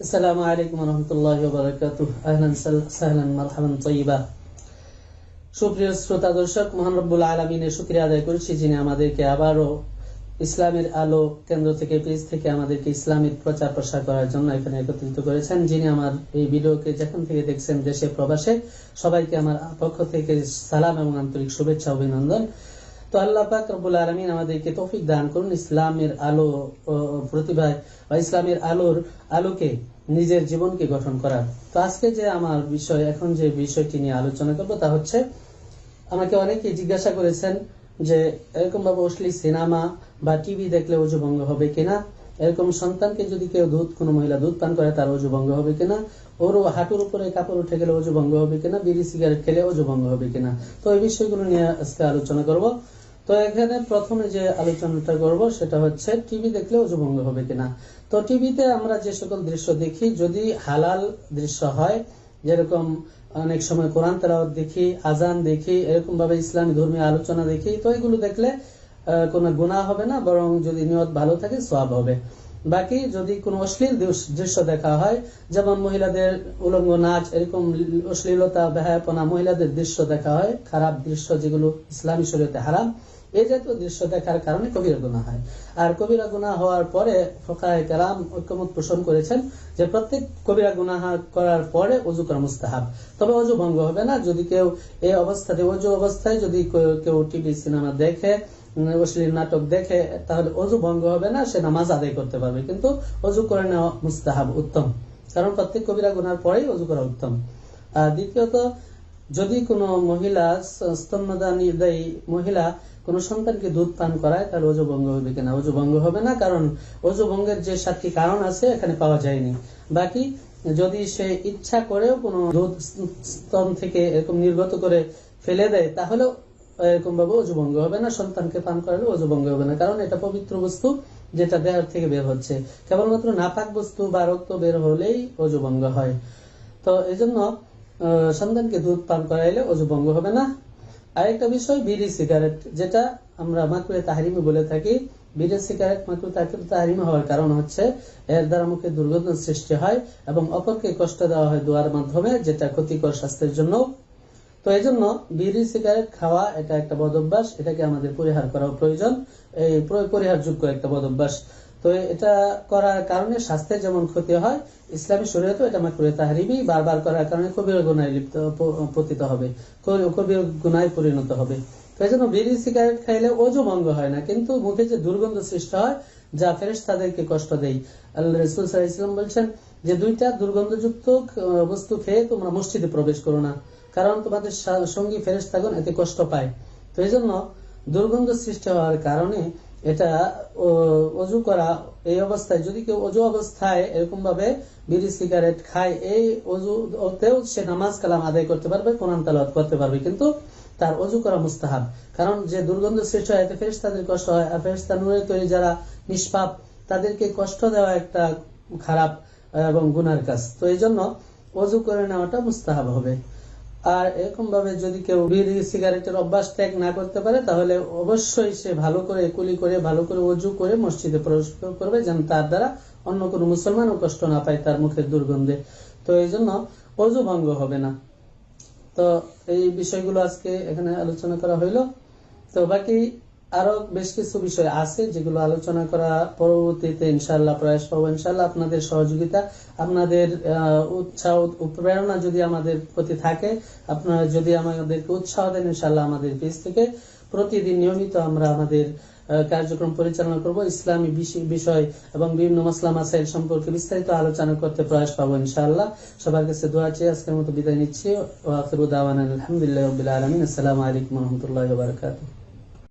আসসালামু আলাইকুম ওয়া রাহমাতুল্লাহি ওয়া বারাকাতুহু। আহলান সাহলান মারহাবান তাইয়্যিবা। সুপ্রিয় শ্রোতা দর্শক, মহান রব্বুল আলামিনের শুকরিয়া আদায় করছি যিনি আমাদেরকে আবারও ইসলামের আলো কেন্দ্র থেকে পেজ থেকে আমাদেরকে ইসলামের প্রচার প্রসার করার জন্য এখানে একত্রিত করেছেন। যিনি আমার এই ভিডিওকে যেখান থেকে দেখছেন দেশে প্রবাসে সবাইকে আমার পক্ষ থেকে সালাম এবং আন্তরিক শুভেচ্ছা অভিনন্দন। তো আল্লাহ পাক রব্বুল আলামিন আমাদেরকে তৌফিক দান করুন ইসলামের আলো প্রতিভায় বা ইসলামের আলোকে নিজের জীবনকে গঠন করার। তো আজকে যে আমার বিষয়, এখন যে বিষয়টি নিয়ে আলোচনা করব তা হচ্ছে, আমাকে অনেকে জিজ্ঞাসা করেছেন যে এরকম ভাবে অশ্লীল সিনেমা বা টিভি দেখলে ওযু ভঙ্গ হবে কিনা, এরকম সন্তানকে যদি কেউ কোনো মহিলা দুধ পান করে তার ওযু ভঙ্গ হবে কিনা, ওর হাঁটুর উপরে কাপড় উঠে গেলে ওযু ভঙ্গ হবে কিনা, বিড়ি সিগারেট খেলে ওযু ভঙ্গ হবে কিনা। তো এই বিষয়গুলো নিয়ে আজকে আলোচনা করব। তো এখানে প্রথমে যে আলোচনাটা করব সেটা হচ্ছে টিভি দেখলে ওযু ভঙ্গ হবে কিনা। তো টিভিতে আমরা যে সকল দৃশ্য দেখি, যদি হালাল দৃশ্য হয়, যেরকম অনেক সময় কোরআন তেলাওয়াত দেখি, আজান দেখি, এরকম ভাবে ইসলামী ধর্মীয় আলোচনা দেখি, তো এগুলো দেখলে কোনো গুনাহ হবে না, বরং যদি নিয়ত ভালো থাকে সওয়াব হবে। বাকি যদি কোনো অশ্লীল দৃশ্য দেখা হয়, যেমন মহিলাদের উলঙ্গ নাচ, এরকম অশ্লীলতা বেহায়াপনা মহিলাদের দৃশ্য দেখা হয়, খারাপ দৃশ্য যেগুলো ইসলামী শরীয়তে হারাম, এই জাতীয় দৃশ্য দেখার কারণে কবিরা গুনাহ হয়। আর কবিরা গুনাহ হওয়ার পরে ফুকাহায়ে কেরাম ঐকমত পোষণ করেছেন যে প্রত্যেক কবিরা গুনাহ করার পরে ওযু করা মুস্তাহাব, তবে ওযু ভঙ্গ হবে না। যদি কেউ এই অবস্থাতে ওযু অবস্থায় যদি কেউ টিভি সিনেমা দেখে, অশ্লীল নাটক দেখে, তাহলে ওযু ভঙ্গ হবে না, সে নামাজ আদায় করতে পারবে, কিন্তু ওযু করে নেওয়া মুস্তাহাব, উত্তম, কারণ প্রত্যেক কবিরা গুনার পরেই ওযু করা উত্তম। আর দ্বিতীয়ত, যদি কোনো মহিলা স্তন্যদানী মহিলা কোন সন্তানকে দুধ পান করায়, তাহলে ওযু ভঙ্গ হবে কিনা? ওযু ভঙ্গ হবে না, কারণ ওযু ভঙ্গের যে 7টি কারণ আছে এখানে পাওয়া যায়নি। বাকি যদি সে ইচ্ছা করেও কোনো দুধ স্তন থেকে এরকম নির্গত করে ফেলে দেয়, তাহলে এরকম ভাবে ওযু ভঙ্গ হবে না। সন্তানকে পান করালে ওযু ভঙ্গ হবে না, কারণ এটা পবিত্র বস্তু যেটা দেহ থেকে বের হচ্ছে। কেবলমাত্র নাপাক বস্তু বা রক্ত বের হলেই ওযু ভঙ্গ হয়। তো এই জন্য সন্তানকে দুধ পান করাইলে ওযু ভঙ্গ হবে না। আরেকটা বিষয়, বিড়ি সিগারেট, যেটা আমরা মাকরুহে তাহরিমি বলে থাকি। বিড়ি সিগারেট মাকরুহে তাহরিমি হওয়ার কারণ হচ্ছে এর দ্বারা মুখে দুর্গন্ধ সৃষ্টি হয় এবং অপরকে কষ্ট দেওয়া হয় দোয়ার মাধ্যমে, যেটা ক্ষতিকর স্বাস্থ্যের জন্য। তো এই জন্য বিড়ি সিগারেট খাওয়া এটা একটা বদ অভ্যাস, এটাকে আমাদের পরিহার করা প্রয়োজন, এই পরিহারযোগ্য একটা বদ অভ্যাস। তো এটা করার কারণে স্বাস্থ্যের যেমন ক্ষতি হয়, ইসলামী শরীয়তেও এটা মাকরুহে তাহরিমি, বারবার করার কারণে কবিরা গুনাহে পতিত হবে, কবিরা গুনাহে পরিণত হবে। তো এই জন্য বিড়ি সিগারেট খাইলে ওযু ভঙ্গ হয় না, কিন্তু মুখে যে দুর্গন্ধ সৃষ্টি হয় যা ফেরেশতাদেরকে কষ্ট দেয়। আল্লাহ রাসূল সাল্লাল্লাহু আলাইহি ওয়াসাল্লাম বলেছেন যে 2টা দুর্গন্ধযুক্ত বস্তু খেয়ে তোমরা মসজিদে প্রবেশ করো না, কারণ তোমাদের সঙ্গী ফেরেশতাগণ এতে কষ্ট পায়। তো এই জন্য দুর্গন্ধ সৃষ্টি হওয়ার কারণে এটা ওযু করা, এই অবস্থায় যদি কেউ ওযু অবস্থায় এরকম ভাবে বিড়ি সিগারেট খায়, এই ওযুতেও সে নামাজ কালাম আদায় করতে পারবে, কোরআন তেলাওয়াত করতে পারবে, কিন্তু তার ওযু করা মুস্তাহাব, কারণ যে দুর্গন্ধ সৃষ্টি হয় এতে ফেরেশতাদের কষ্ট হয়, আর ফেরেশতা নূরে তৈরি যারা নিষ্পাপ তাদেরকে কষ্ট দেওয়া একটা খারাপ এবং গুনার কাজ। তো এই জন্য ওযু করে নেওয়াটা মুস্তাহাব হবে। আর এরকম ভাবে যদি কেউ বিড়ি সিগারেটের অভ্যাস ত্যাগ না করতে পারে, তাহলে অবশ্যই সে ভালো করে কুলি করে ভালো করে ওযু করে মসজিদে প্রবেশ করবে, যেন তার দ্বারা অন্য কোনো মুসলমানও কষ্ট না পায় তার মুখের দুর্গন্ধে। তো এই জন্য ওযু ভঙ্গ হবে না। তো এই বিষয়গুলো আজকে এখানে আলোচনা করা হইলো। তো বাকি আরো বেশ কিছু বিষয় আছে যেগুলো আলোচনা করা পরবর্তীতে ইনশাআল্লাহ প্রয়াস পাবো। ইনশাআল্লাহ আপনাদের সহযোগিতা, আপনাদের উৎসাহ প্রেরণা যদি আমাদের প্রতি থাকে, আপনারা যদি আমাদেরকে উৎসাহ দেন, ইনশাআল্লাহ আমাদের পেজ থেকে প্রতিদিন নিয়মিত আমরা আমাদের কার্যক্রম পরিচালনা করব। ইসলামী বিষয় এবং বিভিন্ন মাসলা মাসাইল সম্পর্কে বিস্তারিত আলোচনা করতে প্রয়াস পাবো ইনশাআল্লাহ। সবার কাছে দোয়া চেয়ে আজকের মতো বিদায় নিচ্ছি। ওয়া আখিরু দাওয়ানা আলহামদুলিল্লাহি রাব্বিল আলামিন। আসসালামু আলাইকুম ওয়া রাহমাতুল্লাহি ওয়া বারাকাতুহু।